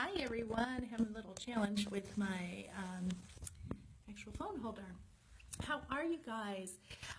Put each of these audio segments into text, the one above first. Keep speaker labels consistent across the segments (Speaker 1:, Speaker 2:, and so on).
Speaker 1: Hi everyone, having a little challenge with my actual phone holder. How are you guys?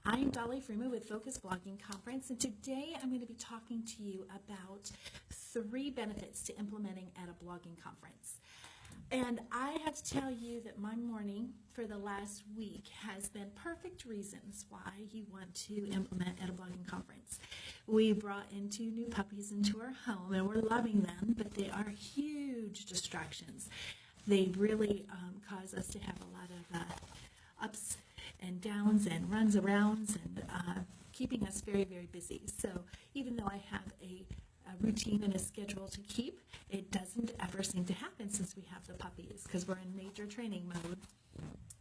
Speaker 1: I'm Dolly Freeman with Focus Blogging Conference, and today I'm going to be talking to you about 3 benefits to implementing at a blogging conference. And I have to tell you that my morning for the last week has been perfect reasons why you want to implement at a blogging conference. We brought in 2 new puppies into our home and we're loving them, but they are huge distractions. They really cause us to have a lot of ups and downs and runs arounds and keeping us very, very busy. So even though I have a routine and a schedule to keep, it doesn't ever seem to happen since we have the puppies because we're in major training mode.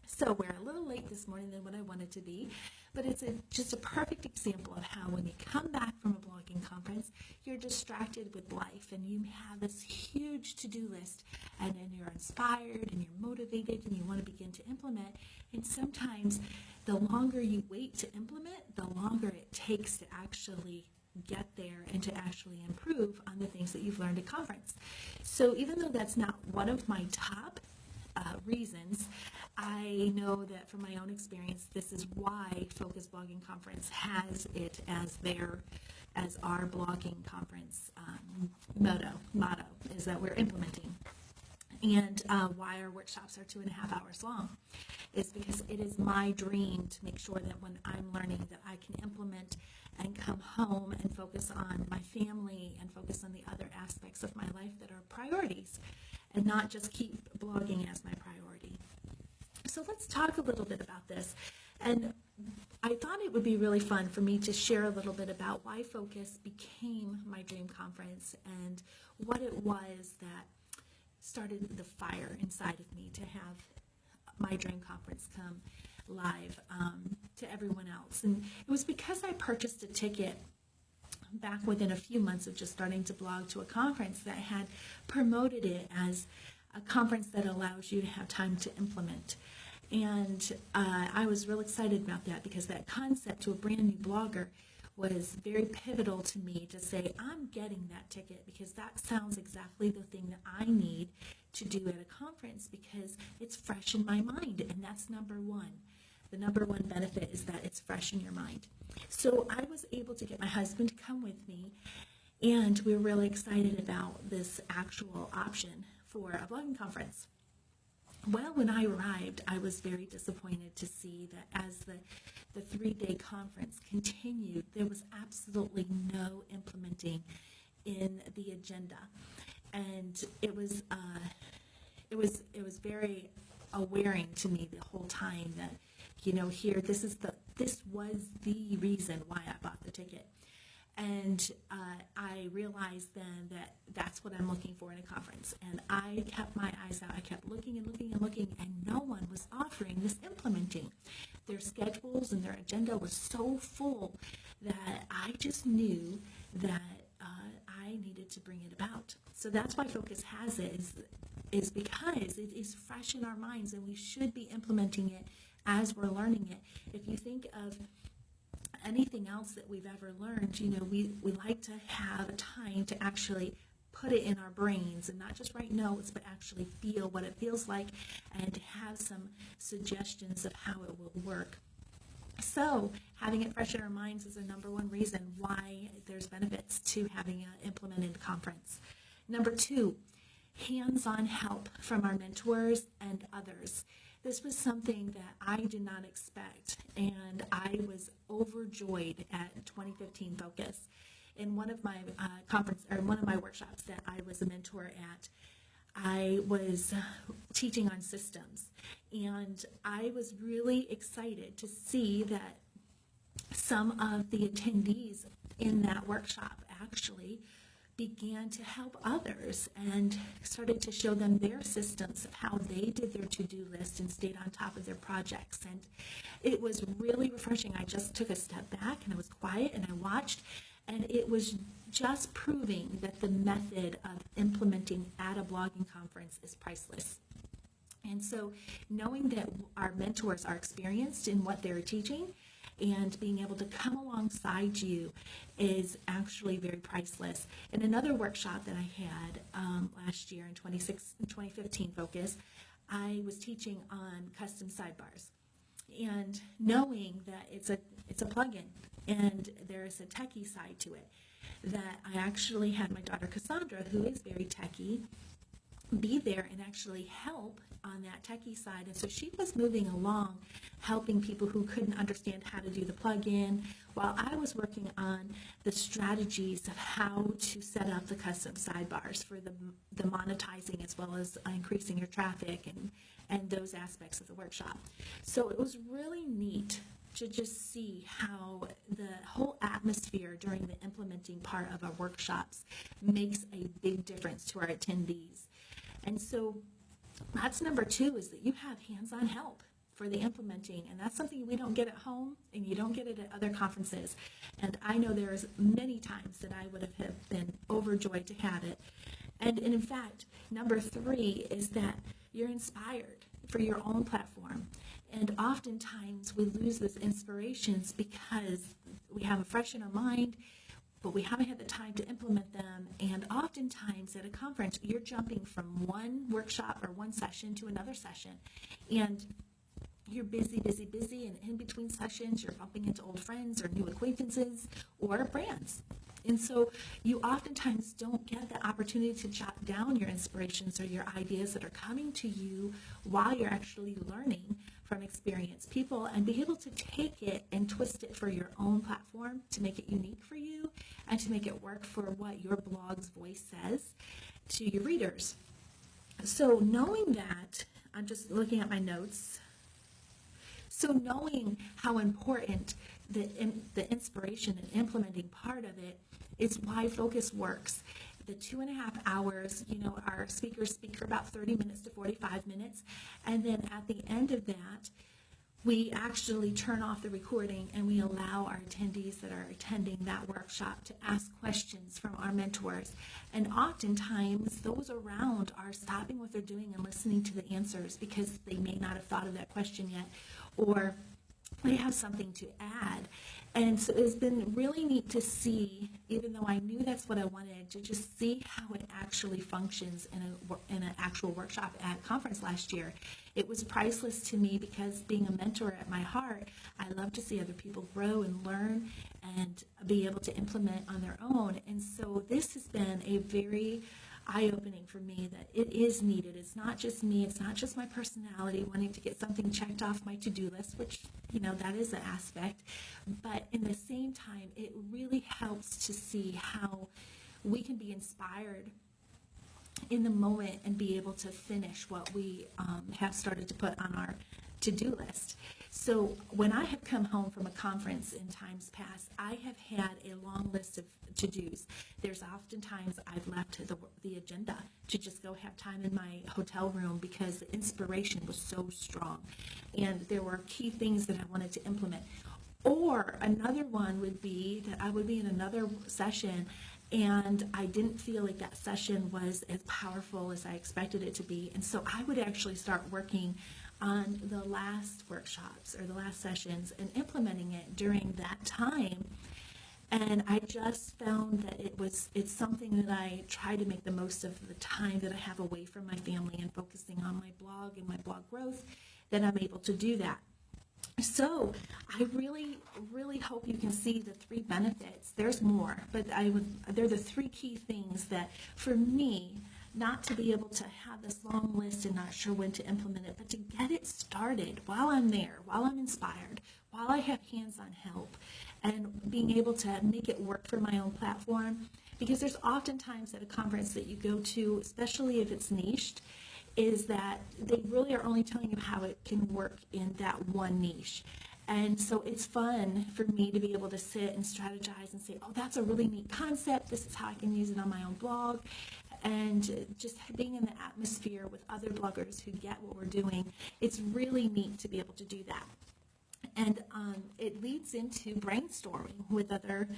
Speaker 1: So we're a little late this morning than what I wanted to be, but it's just a perfect example of how when you come back from a blogging conference, you're distracted with life and you have this huge to-do list, and then you're inspired and you're motivated and you want to begin to implement. And sometimes the longer you wait to implement, the longer it takes to actually get there and to actually improve on the things that you've learned at conference. So even though that's not one of my top reasons, I know that from my own experience, this is why Focus Blogging Conference has it as our blogging conference motto is that we're implementing. And why our workshops are 2.5 hours long is because it is my dream to make sure that when I'm learning that I can implement and come home and focus on my family and focus on the other aspects of my life that are priorities and not just keep blogging as my priority. So let's talk a little bit about this. And I thought it would be really fun for me to share a little bit about why Focus became my dream conference and what it was that started the fire inside of me to have my dream conference come live to everyone else. And it was because I purchased a ticket back within a few months of just starting to blog to a conference that had promoted it as a conference that allows you to have time to implement. And I was real excited about that because that concept to a brand new blogger was very pivotal to me to say, I'm getting that ticket because that sounds exactly the thing that I need to do at a conference because it's fresh in my mind, and that's number one. The number one benefit is that it's fresh in your mind. So I was able to get my husband to come with me, and we were really excited about this actual option for a blogging conference. Well, when I arrived, I was very disappointed to see that as the 3-day conference continued, there was absolutely no implementing in the agenda. And it was very awareing to me the whole time that, here, this was the reason why I bought the ticket. And I realized then that that's what I'm looking for in a conference. And I kept my eyes out. I kept looking and looking and looking, and no one was offering this implementing. Their schedules and their agenda was so full that I just knew that I needed to bring it about. So that's why Focus has it, is because it is fresh in our minds, and we should be implementing it as we're learning it. If you think of anything else that we've ever learned, we like to have a time to actually put it in our brains and not just write notes, but actually feel what it feels like and to have some suggestions of how it will work. So having it fresh in our minds is the number one reason why there's benefits to having an implemented conference. Number 2, hands-on help from our mentors and others. This was something that I did not expect, and I was overjoyed at 2015 Focus. In one of my one of my workshops that I was a mentor at, I was teaching on systems, and I was really excited to see that some of the attendees in that workshop actually began to help others and started to show them their systems of how they did their to-do list and stayed on top of their projects. And it was really refreshing. I just took a step back and I was quiet and I watched, and it was just proving that the method of implementing at a blogging conference is priceless. And so knowing that our mentors are experienced in what they're teaching and being able to come alongside you is actually very priceless. In another workshop that I had last year in 2015 Focus, I was teaching on custom sidebars, and knowing that it's a plugin and there's a techie side to it, that I actually had my daughter Cassandra, who is very techie, be there and actually help on that techie side. And so she was moving along, helping people who couldn't understand how to do the plugin, while I was working on the strategies of how to set up the custom sidebars for the monetizing, as well as increasing your traffic and those aspects of the workshop. So it was really neat to just see how the whole atmosphere during the implementing part of our workshops makes a big difference to our attendees. And so that's number 2, is that you have hands-on help for the implementing, and that's something we don't get at home, and you don't get it at other conferences. And I know there's many times that I would have been overjoyed to have it. And in fact, number 3 is that you're inspired for your own platform. And oftentimes we lose those inspirations because we have it fresh in our mind, but we haven't had the time to implement them. And oftentimes at a conference, you're jumping from one workshop or one session to another session. And you're busy, and in between sessions, you're bumping into old friends or new acquaintances or brands. And so you oftentimes don't get the opportunity to jot down your inspirations or your ideas that are coming to you while you're actually learning from experienced people, and be able to take it and twist it for your own platform to make it unique for you and to make it work for what your blog's voice says to your readers. So knowing that, I'm just looking at my notes. So knowing how important the inspiration and implementing part of it is why Focus works. The 2.5 hours, our speakers speak for about 30 minutes to 45 minutes. And then at the end of that, we actually turn off the recording and we allow our attendees that are attending that workshop to ask questions from our mentors. And oftentimes those around are stopping what they're doing and listening to the answers because they may not have thought of that question yet, or they have something to add. And so it's been really neat to see, even though I knew that's what I wanted, to just see how it actually functions in an actual workshop at conference last year. It was priceless to me because, being a mentor at my heart, I love to see other people grow and learn and be able to implement on their own. And so this has been a very eye-opening for me, that it is needed. It's not just me, it's not just my personality wanting to get something checked off my to-do list, which, that is an aspect, but in the same time, it really helps to see how we can be inspired in the moment and be able to finish what we have started to put on our to-do list. So when I have come home from a conference in times past, I have had a long list of to-dos. There's oftentimes I've left the agenda to just go have time in my hotel room because the inspiration was so strong and there were key things that I wanted to implement. Or another one would be that I would be in another session and I didn't feel like that session was as powerful as I expected it to be. And so I would actually start working on the last workshops or the last sessions and implementing it during that time. And I just found that it's something that I try to make the most of the time that I have away from my family and focusing on my blog and my blog growth, that I'm able to do that. So I really, really hope you can see the 3 benefits. There's more, but they're the 3 key things that, for me, not to be able to have this long list and not sure when to implement it, but to get it started while I'm there, while I'm inspired, while I have hands-on help, and being able to make it work for my own platform. Because there's oftentimes at a conference that you go to, especially if it's niched, is that they really are only telling you how it can work in that one niche. And so it's fun for me to be able to sit and strategize and say, oh, that's a really neat concept. This is how I can use it on my own blog. And just being in the atmosphere with other bloggers who get what we're doing, it's really neat to be able to do that. And it leads into brainstorming with other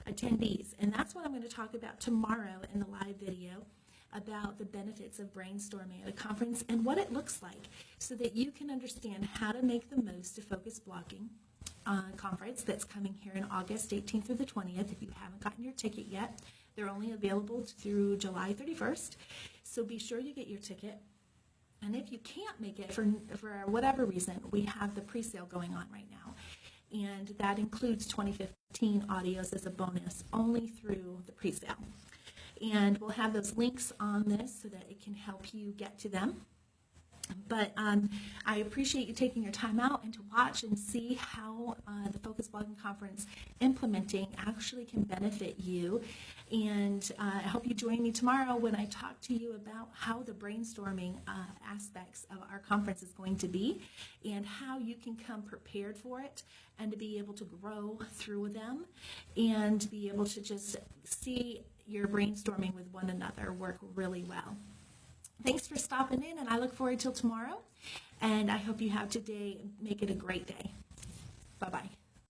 Speaker 1: attendees. And that's what I'm going to talk about tomorrow in the live video, about the benefits of brainstorming at a conference and what it looks like, so that you can understand how to make the most of focus blogging conference that's coming here in August 18th through the 20th. If you haven't gotten your ticket yet, they're only available through July 31st. So be sure you get your ticket. And if you can't make it for whatever reason, we have the pre-sale going on right now. And that includes 2015 audios as a bonus only through the pre-sale. And we'll have those links on this so that it can help you get to them. But I appreciate you taking your time out and to watch and see how the Focus Blogging Conference implementing actually can benefit you. And I hope you join me tomorrow when I talk to you about how the brainstorming aspects of our conference is going to be and how you can come prepared for it and to be able to grow through them and be able to just see your brainstorming with one another work really well. Thanks for stopping in, and I look forward till tomorrow. And I hope you have today. Make it a great day. Bye-bye.